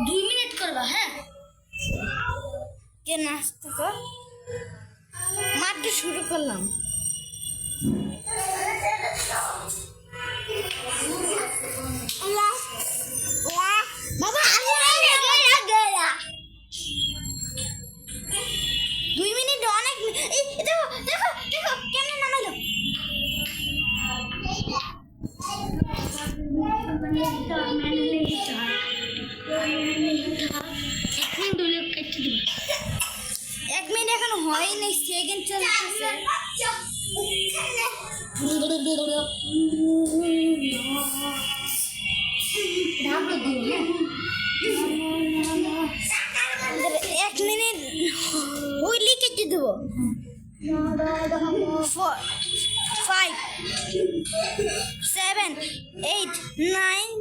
2 minute করবা হ্যাঁ কে নাচতে তো মাত্র শুরু করলাম বাবা 2 মিনিট অনেক এই দেখো দেখো দেখো কেমনে নামাইলো এক মিনিট এখন হয়নি সেকেন্ড চলতেছে এক মিনিট হইলে কেটে দেবো 4 5 7 8 9